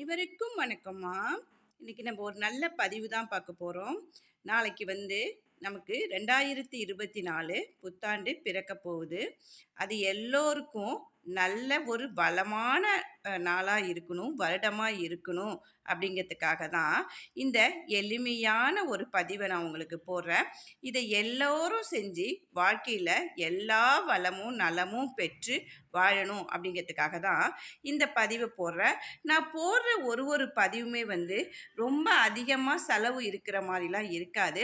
அனைவருக்கும் வணக்கம்மா. இன்னைக்கு நம்ம ஒரு நல்ல பதிவு தான் பார்க்க போகிறோம். நாளைக்கு நமக்கு 2024 புத்தாண்டு பிறக்க போகுது. அது எல்லோருக்கும் நல்ல ஒரு வளமான நாளாக இருக்கணும், வருடமாக இருக்கணும் அப்படிங்கிறதுக்காக தான் இந்த எளிமையான ஒரு பதிவை நான் உங்களுக்கு போடுறேன். இதை எல்லோரும் செஞ்சு வாழ்க்கையில் எல்லா வளமும் நலமும் பெற்று வாழணும் அப்படிங்கிறதுக்காக தான் இந்த பதிவை போடுறேன். நான் போடுற ஒரு பதிவுமே ரொம்ப அதிகமாக செலவு இருக்கிற மாதிரிலாம் இருக்காது.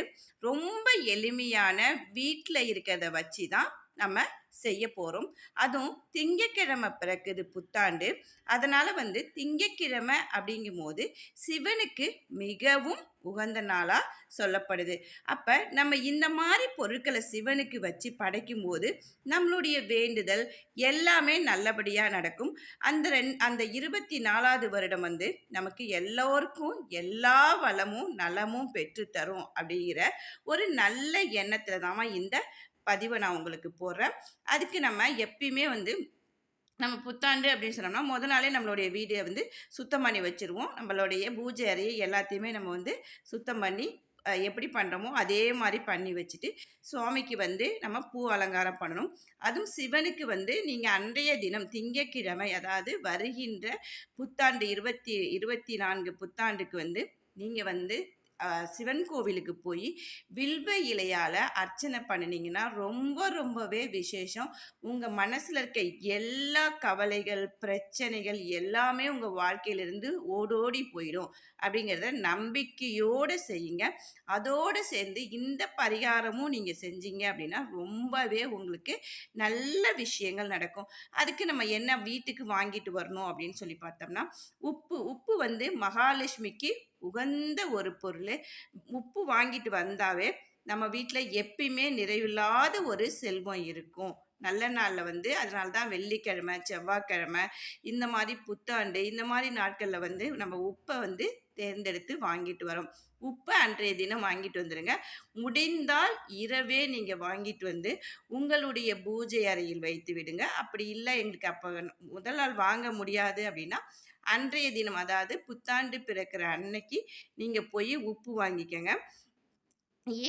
ரொம்ப எளிமையான வீட்டில் இருக்கிறத வச்சு தான் நம்ம செய்ய போகிறோம். அதுவும் திங்கக்கிழமை பிறக்குது புத்தாண்டு. அதனால் திங்கக்கிழமை அப்படிங்கும்போது சிவனுக்கு மிகவும் உகந்த நாளாக சொல்லப்படுது. அப்போ நம்ம இந்த மாதிரி பொருட்களை சிவனுக்கு வச்சு படைக்கும்போது நம்மளுடைய வேண்டுதல் எல்லாமே நல்லபடியாக நடக்கும். அந்த 24வது வருடம் நமக்கு எல்லோருக்கும் எல்லா வளமும் நலமும் பெற்றுத்தரும் அப்படிங்கிற ஒரு நல்ல எண்ணத்தில் தான் இந்த பதிவை நான் உங்களுக்கு போடுறேன். அதுக்கு நம்ம எப்பயுமே நம்ம புத்தாண்டு அப்படின்னு சொன்னோம்னா முத நாளே நம்மளுடைய வீடை சுத்தம் பண்ணி வச்சுருவோம். நம்மளுடைய பூஜை அறையை எல்லாத்தையுமே நம்ம சுத்தம் பண்ணி எப்படி பண்ணுறோமோ அதே மாதிரி பண்ணி வச்சுட்டு சுவாமிக்கு நம்ம பூ அலங்காரம் பண்ணணும். அதுவும் சிவனுக்கு நீங்கள் அன்றைய தினம் திங்கட்கிழமை, அதாவது வருகின்ற புத்தாண்டு 2024 புத்தாண்டுக்கு நீங்கள் சிவன் கோவிலுக்கு போய் வில்வ இலையால் அர்ச்சனை பண்ணினீங்கன்னா ரொம்பவே விசேஷம். உங்கள் மனசில் இருக்க எல்லா கவலைகள் பிரச்சனைகள் எல்லாமே உங்கள் வாழ்க்கையிலிருந்து ஓடோடி போயிடும் அப்படிங்கிறத நம்பிக்கையோடு செய்யுங்க. அதோடு சேர்ந்து இந்த பரிகாரமும் நீங்கள் செஞ்சீங்க அப்படின்னா ரொம்பவே உங்களுக்கு நல்ல விஷயங்கள் நடக்கும். அதுக்கு நம்ம என்ன வீட்டுக்கு வாங்கிட்டு வரணும் அப்படின்னு சொல்லி பார்த்தோம்னா உப்பு மகாலட்சுமிக்கு உகந்த ஒரு பொருள். உப்பு வாங்கிட்டு வந்தாவே நம்ம வீட்டில் எப்பயுமே நிறைவில்லாத ஒரு செல்வம் இருக்கும். நல்ல நாளில் அதனால தான் வெள்ளிக்கிழமை, செவ்வாய்க்கிழமை, இந்த மாதிரி புத்தாண்டு இந்த மாதிரி நாட்களில் நம்ம உப்பை தேர்ந்தெடுத்து வாங்கிட்டு வரோம். உப்பை அன்றைய தினம் வாங்கிட்டு வந்துடுங்க. முடிந்தால் இரவே நீங்கள் வாங்கிட்டு உங்களுடைய பூஜை அறையில் வைத்து விடுங்க. அப்படி இல்லை எங்களுக்கு அப்போ முதல் நாள் வாங்க முடியாது அப்படின்னா அன்றைய தினம், அதாவது புத்தாண்டு பிறக்கிற அன்னைக்கு நீங்கள் போய் உப்பு வாங்கிக்கோங்க.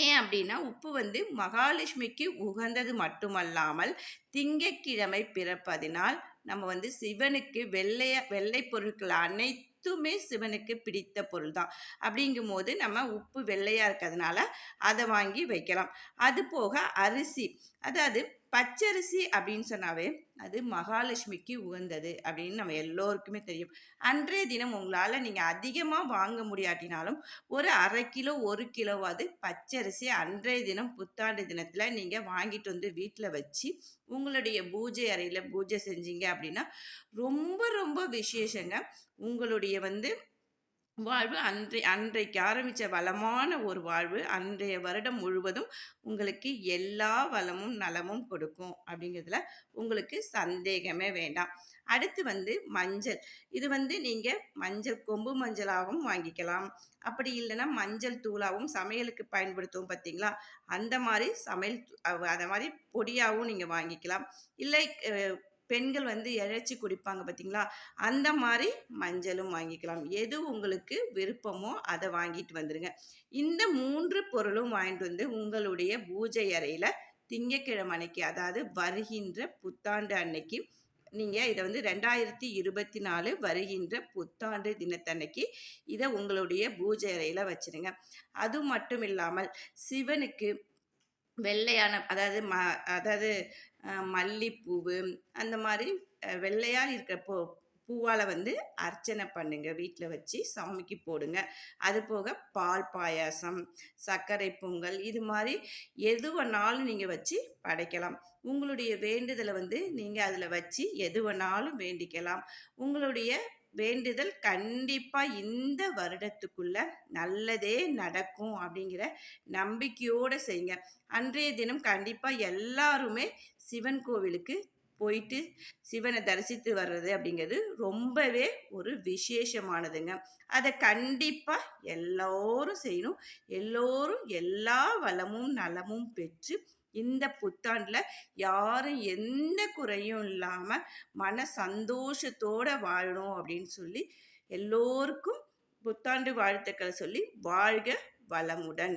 ஏன் அப்படின்னா உப்பு மகாலட்சுமிக்கு உகந்தது மட்டுமல்லாமல் திங்கட்கிழமை பிறப்பதினால் நம்ம சிவனுக்கு வெள்ளை பொருட்கள் அனைத்துமே சிவனுக்கு பிடித்த பொருள் தான். அப்படிங்கும்போது நம்ம உப்பு வெள்ளையாக இருக்கிறதுனால அதை வாங்கி வைக்கலாம். அது போக அரிசி, அதாவது பச்சரிசி அப்படின்னு சொன்னாவே அது மகாலட்சுமிக்கு உகந்தது அப்படின்னு நம்ம எல்லோருக்குமே தெரியும். அன்றைய தினம் உங்களால் நீங்கள் அதிகமாக வாங்க முடியாட்டினாலும் ஒரு 1/2 கிலோ 1 கிலோவாவது பச்சரிசி அன்றைய தினம் புத்தாண்டு தினத்தில் நீங்கள் வாங்கிட்டு வீட்டில் வச்சு உங்களுடைய பூஜை அறையில் பூஜை செஞ்சீங்க அப்படின்னா ரொம்ப விசேஷங்க. உங்களுடைய வாழ்வு அன்றைக்கு ஆரம்பித்த வளமான ஒரு வாழ்வு அன்றைய வருடம் முழுவதும் உங்களுக்கு எல்லா வளமும் நலமும் கொடுக்கும் அப்படிங்கிறதுல உங்களுக்கு சந்தேகமே வேண்டாம். அடுத்து மஞ்சள். இது நீங்கள் மஞ்சள் கொம்பு மஞ்சளாகவும் வாங்கிக்கலாம். அப்படி இல்லைன்னா மஞ்சள் தூளாகவும் சமையலுக்கு பயன்படுத்துவோம் பார்த்தீங்களா, அந்த மாதிரி அந்த மாதிரி பொடியாகவும் நீங்கள் வாங்கிக்கலாம். இல்லை பெண்கள் இறைச்சி குடிப்பாங்க பார்த்தீங்களா, அந்த மாதிரி மஞ்சளும் வாங்கிக்கலாம். எது உங்களுக்கு விருப்பமோ அதை வாங்கிட்டு வந்துடுங்க. இந்த 3 பொருளும் வாங்கிட்டு உங்களுடைய பூஜை அறையில் திங்கட்கிழமை அன்னைக்கு, அதாவது வருகின்ற புத்தாண்டு அன்னைக்கு நீங்கள் இதை 2024 வருகின்ற புத்தாண்டு தினத்தன்னைக்கு இதை உங்களுடைய பூஜை அறையில் வச்சுருங்க. அது மட்டும் இல்லாமல் சிவனுக்கு வெள்ளையான, அதாவது மல்லிப்பூவு அந்த மாதிரி வெள்ளையாக இருக்கிற பூவால் அர்ச்சனை பண்ணுங்க. வீட்டில் வச்சு சாமிக்கு போடுங்க. அது போக பால் பாயாசம், சர்க்கரை பொங்கல், இது மாதிரி எது வேணாலும் நீங்கள் வச்சு படைக்கலாம். உங்களுடைய வேண்டுதலை நீங்கள் அதில் வச்சு எது வேணாலும் வேண்டிக்கலாம். உங்களுடைய வேண்டுதல் கண்டிப்பாக இந்த வருடத்துக்குள்ள நல்லதே நடக்கும் அப்படிங்கிற நம்பிக்கையோடு செய்யுங்க. அன்றைய தினம் கண்டிப்பாக எல்லாருமே சிவன் கோவிலுக்கு போயிட்டு சிவனை தரிசித்து வர்றது அப்படிங்கிறது ரொம்பவே ஒரு விசேஷமானதுங்க. அதை கண்டிப்பாக எல்லோரும் செய்யணும். எல்லோரும் எல்லா வளமும் நலமும் பெற்று இந்த புத்தாண்டில் யாரும் எந்த குறையும் இல்லாமல் மன சந்தோஷத்தோடு வாழணும் அப்படின்னு சொல்லி எல்லோருக்கும் புத்தாண்டு வாழ்த்துக்களை சொல்லி வாழ்க வளமுடன்.